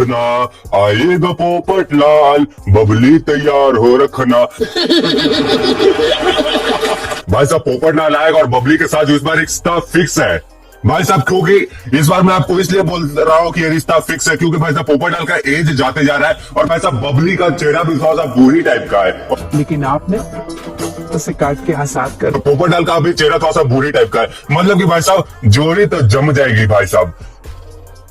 रखना, आएगा पोपट लाल, बबली तैयार हो रखना। भाई साहब पोपट लाल आएगा और बबली के साथ जो इस बार रिश्ता फिक्स है भाई साहब, क्योंकि इस बार मैं आपको इसलिए बोल रहा हूँ कि ये रिश्ता फिक्स है क्योंकि भाई साहब पोपट लाल का एज जाते जा रहा है और भाई साहब बबली का चेहरा भी थोड़ा सा बूढ़ी टाइप का है, लेकिन आपने उसे काट के आजाद कर। पोपट लाल का भी चेहरा थोड़ा सा बूढ़ी टाइप का है। मतलब कि भाई साहब जोड़ी तो जम जाएगी भाई साहब।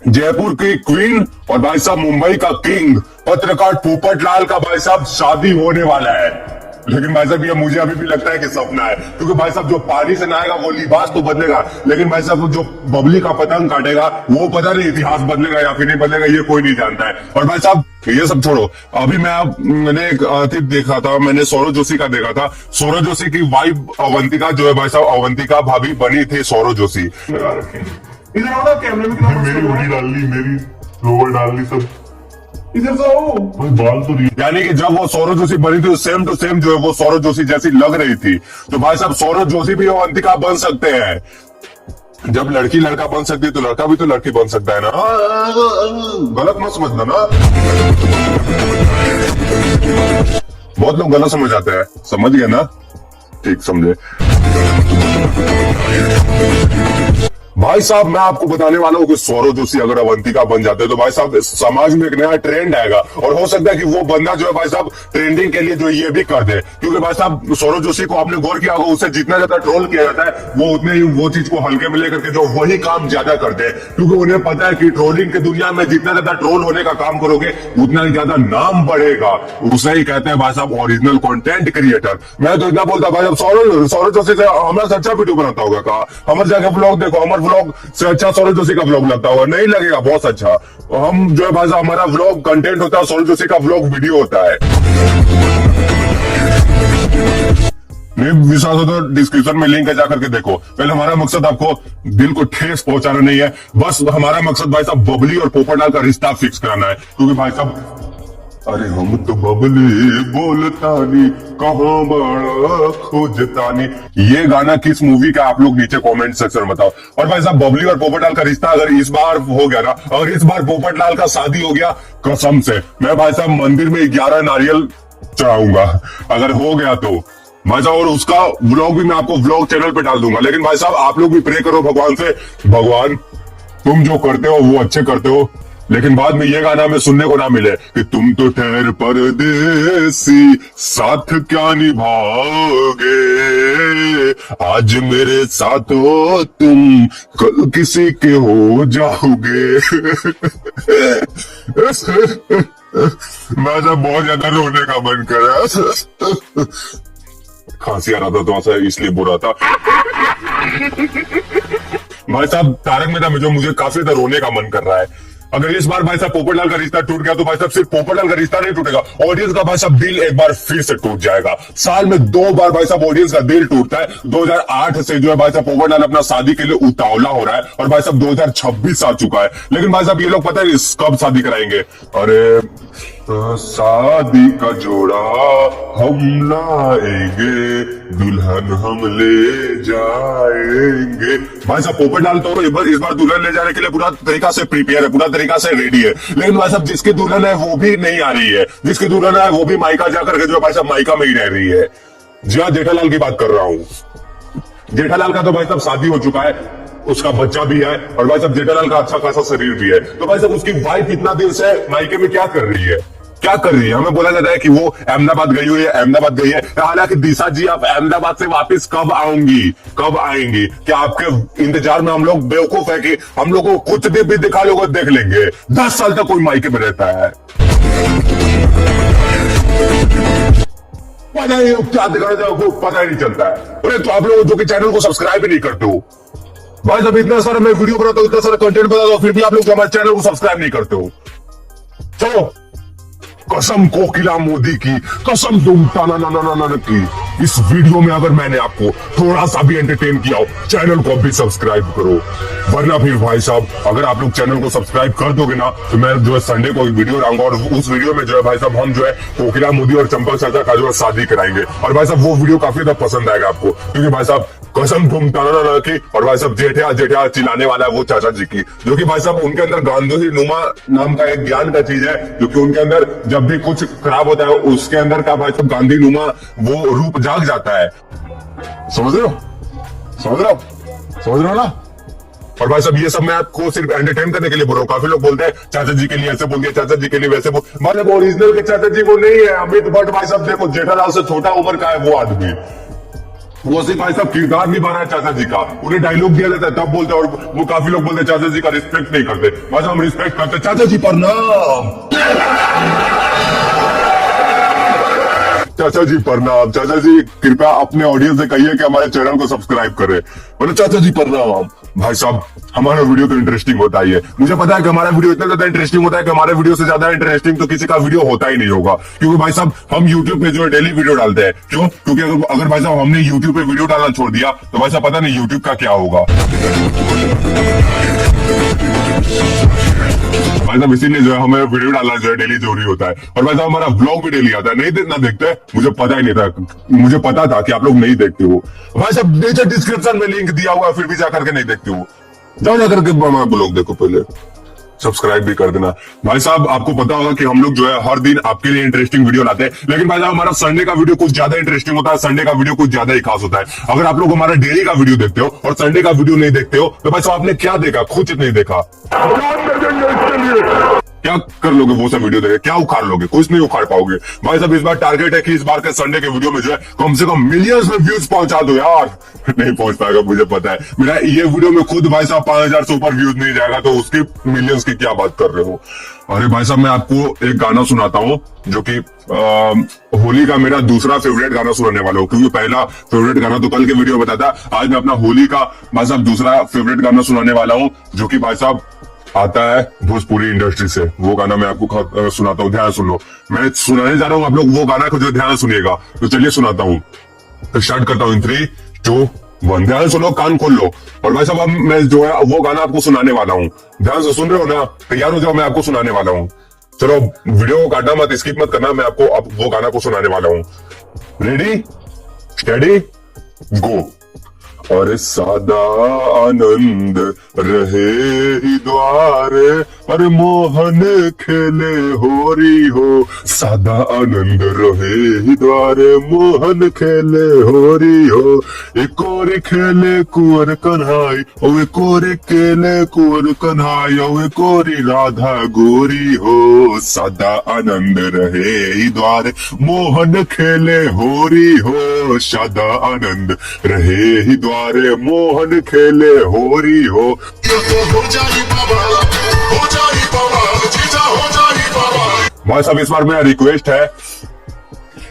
जयपुर की क्वीन और भाई साहब मुंबई का किंग पत्रकार पोपट लाल का भाई साहब शादी होने वाला है। लेकिन भाई साहब ये मुझे अभी भी लगता है कि सपना है, क्योंकि भाई साहब जो पानी से नहाएगा वो लिबास तो बदलेगा, लेकिन भाई साहब जो बबली का पतंग काटेगा वो पता नहीं इतिहास बदलेगा या फिर नहीं बदलेगा, ये कोई नहीं जानता है। और भाई साहब ये सब छोड़ो, अभी मैंने एक अतीत देखा था, मैंने सौरभ जोशी का देखा था। सौरभ जोशी की वाइफ अवंतिका जो है भाई साहब, अवंतिका भाभी बनी थी सौरभ जोशी। इधर आओ ना, कैमरे में कितना मेरी मुड़ी डालनी, मेरी लोअर डालनी, सब इधर से आओ। बाल तो नहीं, यानी कि जब वो सौरभ जोशी बनी थी सेम टू सेम जो है वो सौरभ जोशी जैसी लग रही थी। तो भाई साहब सौरभ जोशी भी अवंतिका बन सकते हैं। जब लड़की लड़का बन सकती है तो लड़का भी तो लड़की बन सकता है ना। गलत मत समझना ना, बहुत लोग गलत समझ जाते हैं, समझ गए ना, ठीक समझे। भाई साहब मैं आपको बताने वाला हूँ कि सौरभ जोशी अगर अवंतिका बन जाते हैं तो भाई साहब समाज में एक नया ट्रेंड आएगा और हो सकता है कि वो बंदा जो है भाई साहब ट्रेंडिंग के लिए जो ये भी कर दे, क्योंकि भाई साहब सौरभ जोशी को आपने गौर किया होगा, उसे जितना ज्यादा ट्रोल किया जाता है वो उतने ही वो चीज को हल्के में लेकर के जो वही काम ज्यादा करते हैं, क्योंकि उन्हें पता है कि ट्रोलिंग की दुनिया में जितना ज्यादा ट्रोल होने का काम करोगे उतना ही ज्यादा नाम बढ़ेगा। उसे ही कहते हैं भाई साहब ओरिजिनल कंटेंट क्रिएटर। मैं तो इतना बोलता भाई साहब सौरभ जोशी से हमारा से अच्छा वीडियो बनाता होगा, कहा हमारे जाके ब्लॉग देखो, हमारे ब्लॉग से अच्छा सौरभ जोशी का ब्लॉग लगता होगा, नहीं लगेगा, बहुत अच्छा। हम जो है भाई साहब हमारा ब्लॉग कंटेंट होता है, सौरभ जोशी का ब्लॉग वीडियो होता है। नहीं विश्वास हो तो डिस्क्रिप्शन में लिंक है, जाकर के देखो। पहले हमारा मकसद आपको दिल को ठेस पहुंचाना नहीं है, बस हमारा मकसद भाई साहब बबली और पोपट लाल का रिश्ता फिक्स कराना है, क्योंकि भाई साहब अरे हम तो बबली बोलतानी कहाँ बड़ा खोजतानी, ये गाना किस मूवी का आप लोग नीचे कमेंट सेक्शन में बताओ। और भाई साहब बबली और पोपट लाल का रिश्ता अगर इस बार हो गया ना, अगर इस बार पोपट लाल का शादी हो गया, कसम से मैं भाई साहब मंदिर में 11 नारियल चढ़ाऊंगा, अगर हो गया तो भाई साहब। और उसका व्लॉग भी मैं आपको व्लॉग चैनल पे डाल दूंगा। लेकिन भाई साहब आप लोग भी प्रे करो भगवान से, भगवान तुम जो करते हो वो अच्छे करते हो, लेकिन बाद में ये गाना हमें सुनने को ना मिले कि तुम तो ठहर परदेसी साथ क्या निभाओगे, आज मेरे साथ हो तुम कल किसी के हो जाओगे। मैं जब बहुत ज्यादा रोने का मन कर रहा, खांसी आ रहा था तो ऐसा इसलिए बोल रहा था। भाई साहब तारक मेहता में जो मुझे काफी ज्यादा रोने का मन कर रहा है। अगर इस बार भाई साहब पोपट लाल का रिश्ता टूट गया तो भाई साहब सिर्फ पोपट लाल का रिश्ता नहीं टूटेगा, ऑडियंस का भाई साहब दिल एक बार फिर से टूट जाएगा। साल में 2 बार भाई साहब ऑडियंस का दिल टूटता है। 2008 से जो है भाई साहब पोपट लाल अपना शादी के लिए उतावला हो रहा है और भाई साहब 2026 आ चुका है, लेकिन भाई साहब ये लोग पता है कब शादी कराएंगे। अरे शादी का जोड़ा हम लाएंगे, दुल्हन हम ले जाएंगे। भाई साहब पोपट लाल तो इस बार दुल्हन ले जाने के लिए पूरा तरीका से प्रिपेयर है, पूरा तरीका से रेडी है, लेकिन भाई साहब जिसकी दुल्हन है वो भी नहीं आ रही है, जिसकी दुल्हन है वो भी मायका जाकर के जो भाई साहब मायका में ही रह रही है। जी हाँ, जेठालाल की बात कर रहा हूँ। जेठालाल का तो भाई साहब शादी हो चुका है, उसका बच्चा भी है और भाई साहब जेठालाल का अच्छा खासा शरीर भी है। तो भाई साहब उसकी वाइफ इतना दिन से मायके में क्या कर रही है, क्या कर रही है? हमें बोला जाता है कि वो अहमदाबाद गई हुई है, अहमदाबाद गई है। हालांकि दिशा जी आप अहमदाबाद से वापस कब आऊंगी, कब आएंगी? क्या आपके इंतजार में हम लोग बेवकूफ है कि हम लोग को कुछ दिन भी दिखा लोग देख लेंगे? 10 साल तक कोई मायके में रहता है, पता नहीं क्या दिखाना चाहो, पता ही नहीं चलता है। अरे तो आप लोग जो कि चैनल को सब्सक्राइब ही नहीं करते हो भाई साहब, इतना सारा मैं वीडियो बनाता हूँ, इतना सारा कंटेंट बनाता हूँ, फिर भी आप लोग हमारे चैनल को सब्सक्राइब नहीं करते हो। चलो कसम कोकिला मोदी की, कसम तुम टाना की, इस वीडियो में अगर मैंने आपको थोड़ा सा भी एंटरटेन किया हो, चैनल को भी सब्सक्राइब करो, वरना फिर भाई साहब अगर आप लोग चैनल को सब्सक्राइब कर दोगे ना तो मैं जो है संडे को एक वीडियो लाऊंगा और उस वीडियो में जो है भाई साहब हम जो है कोकिला मोदी और चंपक चाचा का जो है शादी कराएंगे। और भाई साहब वो वीडियो काफी ज्यादा पसंद आएगा आपको, क्योंकि भाई साहब कसम घूमता की, और भाई साहब जेठिया जेठिया चिल्लाने वाला है वो चाचा जी की, जो कि भाई साहब उनके अंदर गांधी नुमा नाम का एक ज्ञान का चीज है, जो कि उनके अंदर जब भी कुछ खराब होता है उसके अंदर का भाई साहब गांधी नुमा वो रूप जाग जाता है। समझ रहे हो, समझ रहे हो, समझ रहे हो ना। और भाई साहब ये सब मैं आपको सिर्फ एंटरटेन करने के लिए बोल रहा हूँ। काफी लोग बोलते हैं चाचा जी के लिए ऐसे बोल दिया, चाचा जी के लिए वैसे बोल, मतलब ओरिजिनल के चाचा जी वो नहीं है अमित भट्ट। भाई साहब देखो जेठालाल से छोटा उम्र का है वो आदमी, वो सिर्फ भाई साहब किरदार निभा रहा है चाचा जी का। उन्हें डायलॉग दिया जाता है तब बोलते हैं, और वो काफी लोग बोलते हैं चाचा जी का रिस्पेक्ट नहीं करते। भाई साहब हम रिस्पेक्ट करते, चाचा जी प्रणाम, चाचा जी प्रणाम। चाचा जी कृपया अपने ऑडियंस से कहिए कि हमारे चैनल को सब्सक्राइब करें। बोले चाचा जी प्रणाम। भाई साहब हमारा वीडियो तो इंटरेस्टिंग होता ही है, मुझे पता है कि हमारा वीडियो इतना ज्यादा इंटरेस्टिंग होता है कि हमारे वीडियो से ज्यादा इंटरेस्टिंग तो किसी का वीडियो होता ही नहीं होगा। क्योंकि भाई साहब हम यूट्यूब पे जो है डेली वीडियो डालते हैं। क्यों? क्योंकि अगर भाई साहब हमने यूट्यूब पे वीडियो डालना छोड़ दिया तो भाई साहब पता नहीं यूट्यूब का क्या होगा। भाई साहब इसीलिए जो है हमें वीडियो डालना जो है डेली जरूरी होता है। और भाई साहब हमारा ब्लॉग भी डेली आता है, नहीं देखना देखते, मुझे पता ही नहीं था, मुझे पता था कि आप लोग नहीं देखते हो। भाई साहब नीचे डिस्क्रिप्शन में लिंक दिया हुआ है, फिर भी जाकर के नहीं देखते हो। जाओ जाकर के ब्लॉग देखो, पहले सब्सक्राइब भी कर देना। भाई साहब आपको पता होगा कि हम लोग जो है हर दिन आपके लिए इंटरेस्टिंग वीडियो लाते हैं, लेकिन भाई साहब हमारा संडे का वीडियो कुछ ज्यादा इंटरेस्टिंग होता है, संडे का वीडियो कुछ ज्यादा ही खास होता है। अगर आप लोग हमारा डेली का वीडियो देखते हो और संडे का वीडियो नहीं देखते हो तो भाई साहब आपने क्या देखा, कुछ नहीं देखा। क्या कर लोगे वो सब वीडियो देखे, क्या उखाड़ लोगे, कुछ नहीं उखाड़ पाओगे। भाई साहब इस बार टारगेट है कि इस बार के संडे के वीडियो में जो है कम से कम मिलियंस में व्यूज पहुंचा दो यार। नहीं पहुंच पाएगा मुझे पता है, मेरा ये वीडियो में खुद भाई साहब 5000 से ऊपर व्यूज नहीं जाएगा तो उसकी मिलियंस की क्या बात कर रहे हो। अरे भाई साहब मैं आपको एक गाना सुनाता हूँ जो कि होली का मेरा दूसरा फेवरेट गाना सुनाने वाला हूँ, क्योंकि पहला फेवरेट गाना तो कल के वीडियो में बताया था। आज मैं अपना होली का भाई साहब दूसरा फेवरेट गाना सुनाने वाला हूँ, जो कि भाई साहब आता है भोजपुरी इंडस्ट्री से। वो गाना मैं आपको सुनाता हूँ, ध्यान सुन लो। मैं सुनाने जा रहा हूँ, आप लोग वो गाना को जो ध्यान सुनिएगा। तो चलिए सुनाता हूँ, तो स्टार्ट करता हूँ। 3, 2, 1 ध्यान सुनो, कान खोल लो। और भाई साहब अब मैं जो है वो गाना आपको सुनाने वाला हूँ, ध्यान से सुन रहे हो ना, तैयार हो जाओ, मैं आपको सुनाने वाला हूँ। चलो वीडियो को काटना मत, स्किप मत करना, मैं आपको अब वो गाना को सुनाने वाला हूँ। रेडी स्टेडी गो। और सादा आनंद रहे ही द्वार पर मोहन खेले होरी हो। सादा आनंद रहे ही द्वार मोहन खेले होरी हो। एक और खेले कुंवर कन्हाई ओ एक और खेले कुंवर कन्हाई ओ एक और राधा गोरी हो। सादा आनंद रहे ही द्वार मोहन खेले होरी हो। सादा आनंद रहे ही द्वार मोहन खेले होरी हो। हो जाई बाबा, हो जाई बाबा, जीजा हो जाई बाबा। भाई साहब इस बार मेरा रिक्वेस्ट है,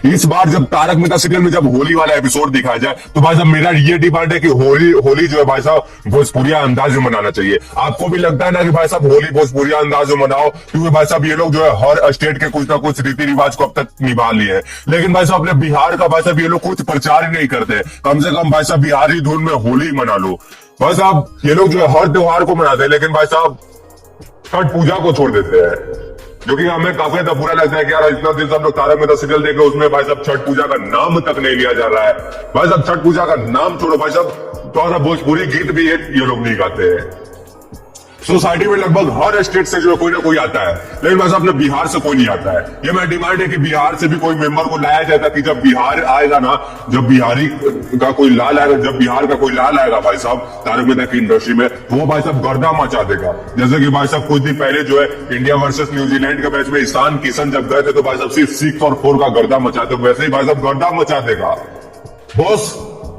इस बार जब तारक मेहता सीरियल में जब होली वाला एपिसोड दिखाया जाए तो भाई साहब मेरा ये डिमांड है कि होली जो है भाई साहब भोजपुरिया अंदाज में मनाना चाहिए। आपको भी लगता है ना कि भाई साहब होली भोजपुरिया अंदाज में मनाओ, क्योंकि भाई साहब ये लोग जो है हर स्टेट के कुछ ना कुछ रीति रिवाज को अब तक निभा लिए हैं, लेकिन भाई साहब अपने बिहार का भाई साहब ये लोग कुछ प्रचार ही नहीं करते। कम से कम भाई साहब बिहारी धुन में होली मना लो। भाई साहब ये लोग जो है हर त्योहार को मनाते हैं, लेकिन भाई साहब छठ पूजा को छोड़ देते हैं, जो कि हमें काफी ज्यादा बुरा लगता है कि यार इतना दिन से हम लोग तारक मेहता सीरियल देख रहे हैं, उसमें भाई साहब छठ पूजा का नाम तक नहीं लिया जा रहा है। भाई साहब छठ पूजा का नाम छोड़ो, भाई साहब थोड़ा सा भोजपुरी गीत भी ये लोग नहीं गाते हैं। सोसाइटी में लगभग हर स्टेट से जो कोई ना कोई आता है, लेकिन भाई साहब अपने बिहार से कोई नहीं आता है। ये मेरा डिमांड है कि बिहार से भी कोई मेंबर को लाया जाए, ताकि जब बिहार आएगा ना, जब बिहारी का कोई लाल आएगा, जब बिहार का कोई लाल आएगा भाई साहब तारक मेहता की इंडस्ट्री में, तो वो भाई साहब गर्दा मचा देगा। जैसे कि भाई साहब कुछ दिन पहले जो है इंडिया वर्सेस न्यूजीलैंड के मैच में ईशान किशन जब गए थे तो भाई साहब सिर्फ 6 और 4 का गर्दा मचाते, वैसे ही भाई साहब गर्दा मचा देगा बॉस।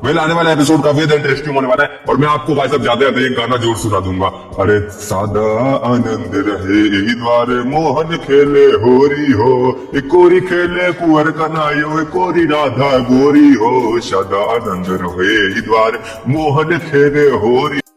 वेल आने वाला एपिसोड काफी इंटरेस्टिंग होने वाला है, और मैं आपको भाई साहब ज्यादा एक गाना जोर सुना दूंगा। अरे सादा आनंद रहे ही द्वार मोहन खेले होरी हो। एक कोरी खेले कुंवर कन्हाई हो, एक कोरी राधा गोरी हो। सादा आनंद रहे ही द्वार मोहन खेले होरी।